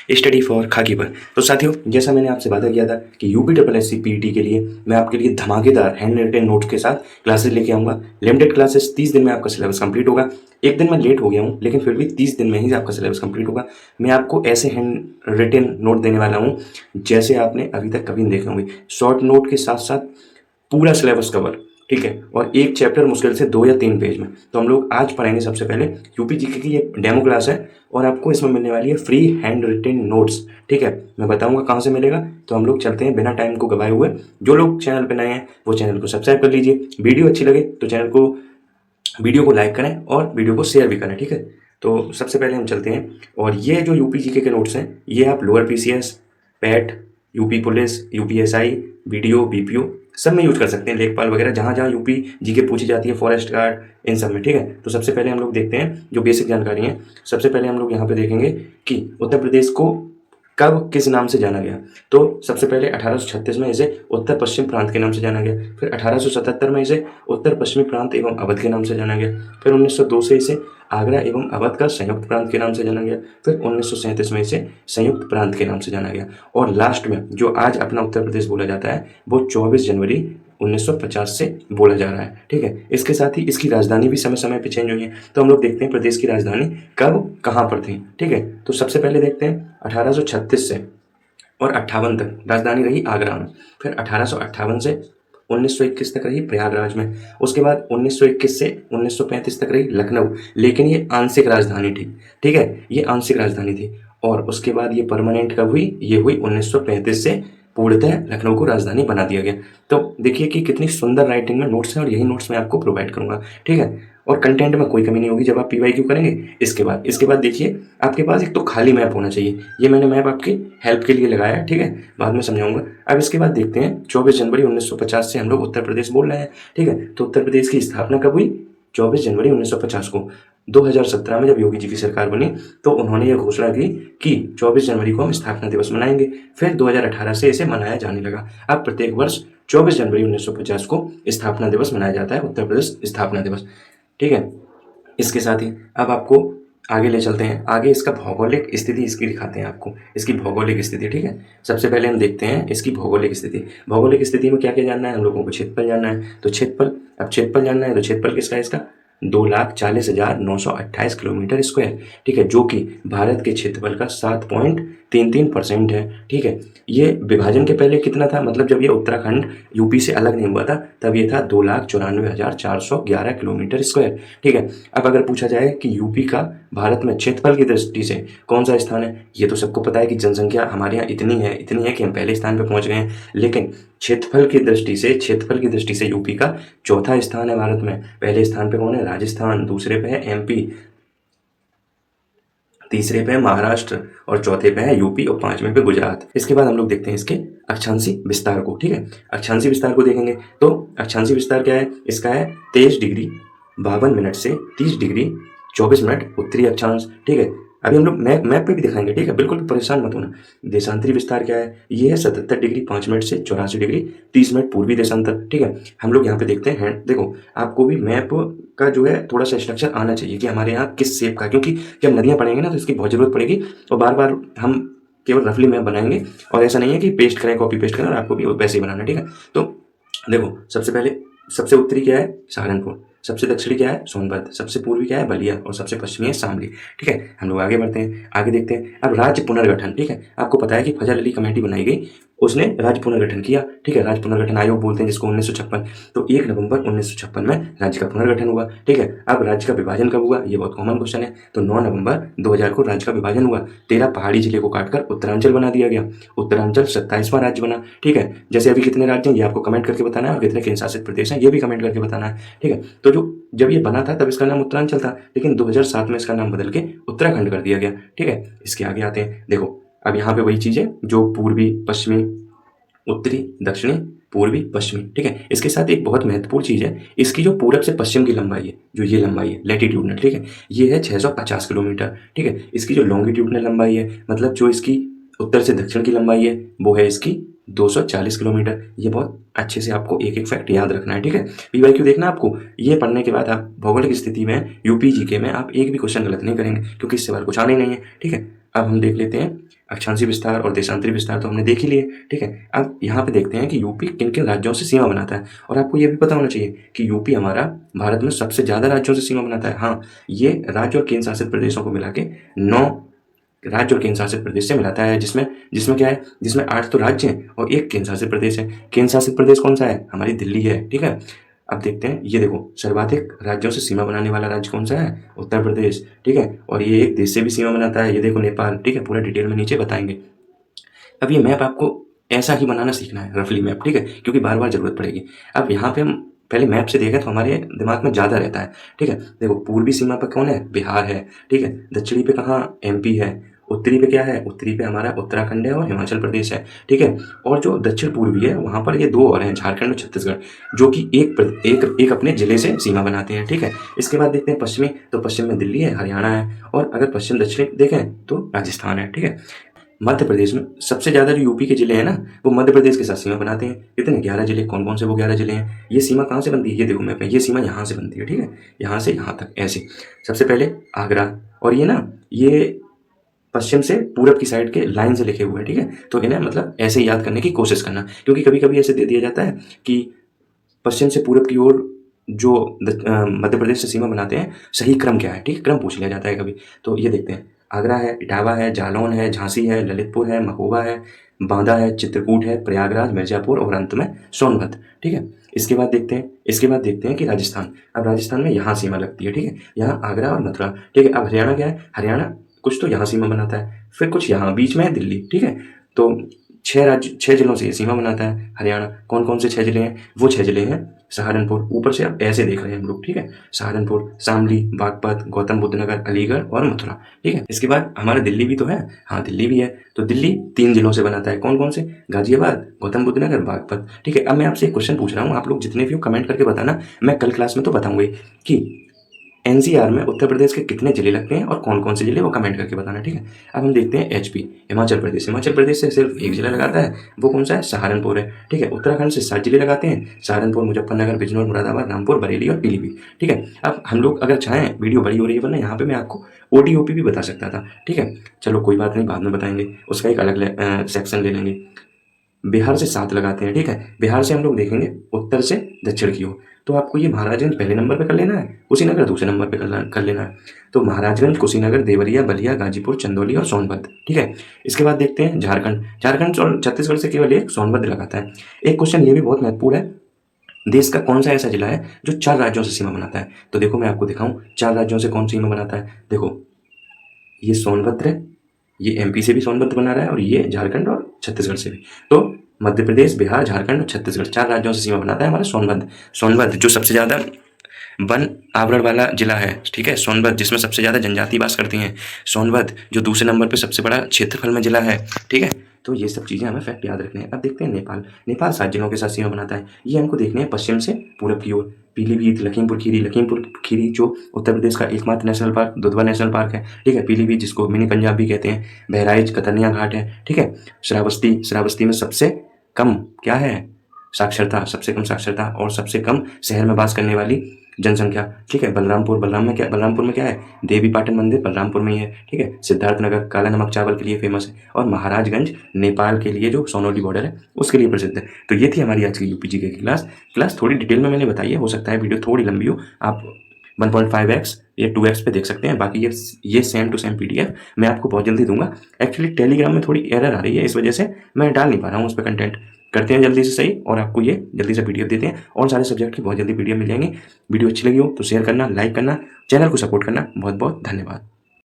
Study for खाकी पर। तो साथियों, जैसा मैंने आपसे वादा किया था कि यूपी पीईटी के लिए मैं आपके लिए धमाकेदार हैंड रिटन नोट्स के साथ क्लासेस लेके आऊँगा। लिमिटेड क्लासेस, 30 दिन में आपका सिलेबस कंप्लीट होगा। एक दिन मैं लेट हो गया हूँ, लेकिन फिर भी 30 दिन में ही आपका सिलेबस कंप्लीट होगा। मैं आपको ऐसे हैंड रिटन नोट देने वाला हूँ जैसे आपने अभी तक कभी नहीं देखे होंगे। शॉर्ट नोट के साथ साथ पूरा सिलेबस कवर, ठीक है, और एक चैप्टर मुश्किल से 2 या 3 पेज में। तो हम लोग आज पढ़ेंगे सबसे पहले यूपी जीके की ये डेमो क्लास है और आपको इसमें मिलने वाली है फ्री हैंड रिटन नोट्स, ठीक है। मैं बताऊंगा कहाँ से मिलेगा। तो हम लोग चलते हैं बिना टाइम को गवाए हुए। जो लोग चैनल पर नए हैं वो चैनल को सब्सक्राइब कर लीजिए। वीडियो अच्छी लगे तो वीडियो को लाइक करें और वीडियो को शेयर भी करें, ठीक है। तो सबसे पहले हम चलते हैं, और ये जो यूपी जीके के नोट्स हैं ये आप lower PCS, PAT, UP police, UPSI, video, BPO सब में यूज कर सकते हैं। लेखपाल वगैरह जहाँ जहाँ यूपी जीके पूछी जाती है, फॉरेस्ट गार्ड, इन सब में, ठीक है। तो सबसे पहले हम लोग देखते हैं जो बेसिक जानकारी है। सबसे पहले हम लोग यहाँ पे देखेंगे कि उत्तर प्रदेश को कब किस नाम से जाना गया। तो सबसे पहले 1836 में इसे उत्तर पश्चिम प्रांत के नाम से जाना गया। फिर 1877 में इसे उत्तर पश्चिमी प्रांत एवं अवध के नाम से जाना गया। फिर 1902 से इसे आगरा एवं अवध का संयुक्त प्रांत के नाम से जाना गया। फिर 1937 में इसे संयुक्त प्रांत के नाम से जाना गया। और लास्ट में जो आज अपना उत्तर प्रदेश बोला जाता है वो 24 जनवरी 1950 से बोला जा रहा है, ठीक है। इसके साथ ही इसकी राजधानी भी समय समय पे चेंज हुई है। तो हम लोग देखते हैं प्रदेश की राजधानी कब कहाँ पर थी, ठीक है। तो सबसे पहले देखते हैं 1836 से और 58 तक राजधानी रही आगरा में। फिर 1858 से 1921 तक रही प्रयागराज में। उसके बाद 1921 से 1935 तक रही लखनऊ, लेकिन ये आंशिक राजधानी थी, ठीक है, ये आंशिक राजधानी थी। और उसके बाद ये परमानेंट कब हुई, ये हुई 1935 से पूर्णतः लखनऊ को राजधानी बना दिया गया। तो देखिए कि कितनी सुंदर राइटिंग में नोट्स हैं और यही नोट्स मैं आपको प्रोवाइड करूंगा, ठीक है। और कंटेंट में कोई कमी नहीं होगी जब आप पीवाईक्यू करेंगे। इसके बाद देखिए आपके पास एक तो खाली मैप होना चाहिए। ये मैंने मैप आपकी हेल्प के लिए लगाया है, ठीक है, बाद में समझाऊंगा। अब इसके बाद देखते हैं 24 जनवरी 1950 से हम लोग उत्तर प्रदेश बोल रहे हैं, ठीक है। तो उत्तर प्रदेश की स्थापना कब हुई, 24 जनवरी 1950 को। 2017 में जब योगी जी की सरकार बनी तो उन्होंने ये घोषणा की कि 24 जनवरी को हम स्थापना दिवस मनाएंगे। फिर 2018 से इसे मनाया जाने लगा। अब प्रत्येक वर्ष 24 जनवरी 1950 को स्थापना दिवस मनाया जाता है, उत्तर प्रदेश स्थापना दिवस, ठीक है। इसके साथ ही अब आपको आगे ले चलते हैं। आगे इसका भौगोलिक स्थिति इसकी दिखाते हैं आपको, इसकी भौगोलिक स्थिति, ठीक है। सबसे पहले हम देखते हैं इसकी भौगोलिक स्थिति। भौगोलिक स्थिति में क्या क्या जानना है हम लोगों को, क्षेत्रफल जानना है। तो क्षेत्रफल जानना है तो क्षेत्रफल किसका है इसका 2,40,928 किलोमीटर स्क्वायर, ठीक है, जो कि भारत के क्षेत्रफल का 7.33% है, ठीक है। ये विभाजन के पहले कितना था, मतलब जब ये उत्तराखंड यूपी से अलग नहीं हुआ था तब ये था 2,94,411 किलोमीटर स्क्वायर, ठीक है। अब अगर पूछा जाए कि यूपी का भारत में क्षेत्रफल की दृष्टि से कौन सा स्थान है, ये तो सबको पता है कि जनसंख्या हमारे यहाँ इतनी है कि हम पहले स्थान पर पहुंच गए हैं। लेकिन क्षेत्रफल की दृष्टि से यूपी का चौथा स्थान है भारत में। पहले स्थान पे कौन है, राजस्थान, दूसरे पे है एमपी, तीसरे पे है महाराष्ट्र और चौथे पे है यूपी और पांचवें पे गुजरात। इसके बाद हम लोग देखते हैं इसके अक्षांशी विस्तार को, ठीक है। अक्षांशी विस्तार को देखेंगे तो अक्षांशी विस्तार क्या है, इसका है 23 डिग्री 52 मिनट से 30 डिग्री 24 मिनट उत्तरी अक्षांश, ठीक है। अभी हम लोग मैप पे भी दिखाएंगे, ठीक है, बिल्कुल भी परेशान मत होना। देशांतरी विस्तार क्या है, ये है 77 डिग्री 5 मिनट से 84 डिग्री 30 मिनट पूर्वी देशांतर, ठीक है। हम लोग यहाँ पे देखते हैं, देखो आपको भी मैप का जो है थोड़ा सा स्ट्रक्चर आना चाहिए कि हमारे यहाँ किस शेप का, क्योंकि जब नदियाँ पड़ेंगे ना तो इसकी बहुत जरूरत पड़ेगी और बार बार हम केवल रफली मैप बनाएंगे और ऐसा नहीं है कि पेस्ट करें, कॉपी पेस्ट करें, और आपको भी वैसे ही बनाना, ठीक है। तो देखो सबसे पहले सबसे उत्तरी क्या है सहारनपुर, सबसे दक्षिणी क्या है सोनभद्र, सबसे पूर्वी क्या है बलिया और सबसे पश्चिमी है शामली, ठीक है। हम लोग आगे बढ़ते हैं, आगे देखते हैं अब राज्य पुनर्गठन, ठीक है। आपको पता है कि फजल अली कमेटी बनाई गई, उसने राज्य पुनर्गठन किया, ठीक है। राज्य पुनर्गठन आयोग बोलते हैं जिसको 1956। तो 1 नवंबर 1956 में राज्य का पुनर्गठन हुआ, ठीक है। अब राज्य का विभाजन कब हुआ, ये बहुत कॉमन क्वेश्चन है। तो 9 नवंबर 2000 को राज्य का विभाजन हुआ। 13 पहाड़ी जिले को काटकर उत्तरांचल बना दिया गया। उत्तरांचल 27वां राज्य बना, ठीक है। जैसे अभी कितने राज्य हैं ये आपको कमेंट करके बताना है और कितने केंद्र शासित प्रदेश हैं ये भी कमेंट करके बताना है, ठीक है। तो जब ये बना था तब इसका नाम उत्तरांचल था, लेकिन 2007 में इसका नाम बदल के उत्तराखंड कर दिया गया, ठीक है। इसके आगे आते हैं, देखो अब यहाँ पे वही चीज है जो पूर्वी पश्चिमी उत्तरी दक्षिणी पूर्वी पश्चिमी, ठीक है। इसके साथ एक बहुत महत्वपूर्ण चीज है, इसकी जो पूरब से पश्चिम की लंबाई है, जो ये लंबाई है लैटिट्यूडनल, ठीक है, ये है 650 किलोमीटर, ठीक है। इसकी जो लॉन्गिट्यूडनल लंबाई है, मतलब जो इसकी उत्तर से दक्षिण की लंबाई है, वो है इसकी 240 किलोमीटर। ये बहुत अच्छे से आपको एक एक फैक्ट याद रखना है, ठीक है। पीवाईक्यू देखना आपको, ये पढ़ने के बाद आप भौगोलिक स्थिति में यूपी जीके में आप एक भी क्वेश्चन गलत नहीं करेंगे, क्योंकि इससे बार कुछ आना ही नहीं है, ठीक है। अब हम देख लेते हैं अक्षांशीय विस्तार और देशांतरी विस्तार तो हमने देख ही लिए, ठीक है। अब यहाँ पे देखते हैं कि यूपी किन किन राज्यों से सीमा बनाता है। और आपको ये भी पता होना चाहिए कि यूपी हमारा भारत में सबसे ज़्यादा राज्यों से सीमा बनाता है। हाँ, ये राज्य और केंद्र शासित प्रदेशों को मिला के 9 राज्य और केंद्र शासित प्रदेश से मिलाता है, जिसमें जिसमें क्या है, जिसमें 8 तो राज्य हैं और 1 केंद्र शासित प्रदेश है। केंद्र शासित प्रदेश कौन सा है? हमारी दिल्ली है, ठीक है। अब देखते हैं, ये देखो सर्वाधिक राज्यों से सीमा बनाने वाला राज्य कौन सा है? उत्तर प्रदेश, ठीक है। और ये एक देश से भी सीमा बनाता है, ये देखो नेपाल, ठीक है। पूरा डिटेल में नीचे बताएंगे। अब ये मैप आपको ऐसा ही बनाना सीखना है, रफली मैप, ठीक है, क्योंकि बार बार जरूरत पड़ेगी। अब यहाँ पे हम पहले मैप से देखें तो हमारे दिमाग में ज़्यादा रहता है, ठीक है। देखो पूर्वी सीमा पर कौन है? बिहार है, ठीक है। दक्षिणी पे कहाँ? एमपी है। उत्तरी पे क्या है? उत्तरी पे हमारा उत्तराखंड है और हिमाचल प्रदेश है, ठीक है। और जो दक्षिण पूर्वी है वहाँ पर ये 2 और हैं, झारखंड और छत्तीसगढ़, जो कि एक अपने जिले से सीमा बनाते हैं, ठीक है। इसके बाद देखते हैं पश्चिमी, तो पश्चिम में दिल्ली है, हरियाणा है, और अगर पश्चिम दक्षिणी देखें तो राजस्थान है, ठीक है। मध्य प्रदेश में सबसे ज़्यादा जो यूपी के जिले हैं ना, वो मध्य प्रदेश के साथ सीमा बनाते हैं। कितने? 11 जिले। कौन कौन से वो 11 जिले हैं? ये सीमा कहाँ से बनती है? ये देखो मैप में, ये सीमा यहाँ से बनती है, ठीक है। यहाँ से यहाँ तक ऐसे। सबसे पहले आगरा, और ये ना, ये पश्चिम से पूरब की साइड के लाइन से लिखे हुए हैं, ठीक है। तो इन्हें मतलब ऐसे ही याद करने की कोशिश करना, क्योंकि कभी कभी ऐसे दे दिया जाता है कि पश्चिम से पूरब की ओर जो मध्य प्रदेश से सीमा बनाते हैं, सही क्रम क्या है, ठीक है, क्रम पूछ लिया जाता है कभी। तो ये देखते हैं, आगरा है, इटावा है, जालौन है, झांसी है, ललितपुर है, महोबा है, बांदा है, चित्रकूट है, प्रयागराज, मिर्जापुर और अंत में सोनभद्र, ठीक है। इसके बाद देखते हैं कि राजस्थान। अब राजस्थान में यहाँ सीमा लगती है, ठीक है, यहाँ आगरा और मथुरा, ठीक है। अब हरियाणा क्या है? हरियाणा कुछ तो यहाँ सीमा बनाता है, फिर कुछ यहाँ बीच में है दिल्ली, ठीक है। तो 6 जिलों से ये सीमा बनाता है हरियाणा। कौन कौन से 6 जिले हैं? वो 6 जिले हैं सहारनपुर, ऊपर से आप ऐसे देख रहे हैं हम लोग, ठीक है। सहारनपुर, शामली, बागपत, गौतम बुद्ध नगर, अलीगढ़ और मथुरा, ठीक है। इसके बाद हमारा दिल्ली भी तो है, हाँ दिल्ली भी है। तो दिल्ली 3 जिलों से बनाता है। कौन कौन से? गाजियाबाद, गौतम बुद्ध नगर, बागपत, ठीक है। अब मैं आपसे एक क्वेश्चन पूछ रहा हूँ, आप लोग जितने भी हो कमेंट करके बताना, मैं कल क्लास में तो बताऊंगा कि एनसीआर में उत्तर प्रदेश के कितने जिले लगते हैं और कौन कौन से जिले, वो कमेंट करके बताना, ठीक है। अब हम देखते हैं एचपी, हिमाचल प्रदेश। हिमाचल प्रदेश से सिर्फ एक जिला लगाता है, वो कौन सा है? सहारनपुर है, ठीक है। उत्तराखंड से 7 जिले लगाते हैं, सहारनपुर, मुजफ्फरनगर, बिजनौर, मुरादाबाद, रामपुर, बरेली और पीलीभीत, ठीक है। अब हम लोग अगर चाहें, वीडियो बड़ी हो रही है वरना यहाँ पे मैं आपको ओटीओपी भी बता सकता था, ठीक है। चलो कोई बात नहीं, बाद में बताएंगे, उसका एक अलग सेक्शन ले लेंगे। बिहार से 7 लगाते हैं, ठीक है। बिहार से हम लोग देखेंगे उत्तर से दक्षिण की ओर, तो आपको ये महाराजगंज पहले नंबर पे कर लेना है, कुशीनगर दूसरे नंबर पे कर लेना है। तो महाराजगंज, कुशीनगर, देवरिया, बलिया, गाजीपुर, चंदौली और सोनभद्र, ठीक है। इसके बाद देखते हैं झारखंड। झारखंड और छत्तीसगढ़ से केवल एक सोनभद्र लगाता है। एक क्वेश्चन ये भी बहुत महत्वपूर्ण है, देश का कौन सा ऐसा जिला है जो 4 राज्यों से सीमा बनाता है? तो देखो मैं आपको दिखाऊं, 4 राज्यों से कौन सीमा बनाता है। देखो ये सोनभद्र है, ये एमपी से भी सोनभद्र बना रहा है, और ये झारखंड और छत्तीसगढ़ से भी। तो मध्य प्रदेश, बिहार, झारखंड और छत्तीसगढ़ 4 राज्यों से सीमा बनाता है हमारा सोनभद्र। सोनभद्र जो सबसे ज़्यादा वन आवरण वाला जिला है, ठीक है। सोनभद्र जिसमें सबसे ज़्यादा जनजाति वास करती हैं। सोनभद्र जो दूसरे नंबर पे सबसे बड़ा क्षेत्रफल में जिला है, ठीक है। तो ये सब चीज़ें हमें फैक्ट याद रखने हैं। अब देखते हैं नेपाल। नेपाल 7 जिलों के साथ सीमा बनाता है। ये हमको देखने हैं पश्चिम से पूरब की ओर। पीलीभीत, लखीमपुर खीरी जो उत्तर प्रदेश का एकमात्र national park, Dudhwa national park है, ठीक है। पीलीभीत जिसको मिनी पंजाब भी कहते हैं। बहराइच, कतरनिया घाट है, ठीक है। श्रावस्ती में सबसे कम क्या है? साक्षरता, सबसे कम साक्षरता और सबसे कम शहर में वास करने वाली जनसंख्या, ठीक है। बलरामपुर में क्या है? देवी पाटन मंदिर बलरामपुर में ही है, ठीक है। सिद्धार्थनगर काला नमक चावल के लिए फेमस है, और महाराजगंज नेपाल के लिए जो सोनौली बॉर्डर है उसके लिए प्रसिद्ध है। तो ये थी हमारी आज की यूपीजी की क्लास थोड़ी डिटेल में मैंने बताई है, हो सकता है वीडियो थोड़ी लंबी हो, आप 1.5x या 2x पे देख सकते हैं। बाकी ये सेम टू सेम PDF मैं आपको बहुत जल्दी दूंगा। एक्चुअली टेलीग्राम में थोड़ी एरर आ रही है, इस वजह से मैं डाल नहीं पा रहा हूँ उस पर कंटेंट। करते हैं जल्दी से सही, और आपको ये जल्दी से PDF देते हैं, और सारे सब्जेक्ट की बहुत जल्दी PDF मिल जाएंगे। वीडियो अच्छी लगी हो तो शेयर करना, लाइक करना, चैनल को सपोर्ट करना। बहुत बहुत धन्यवाद।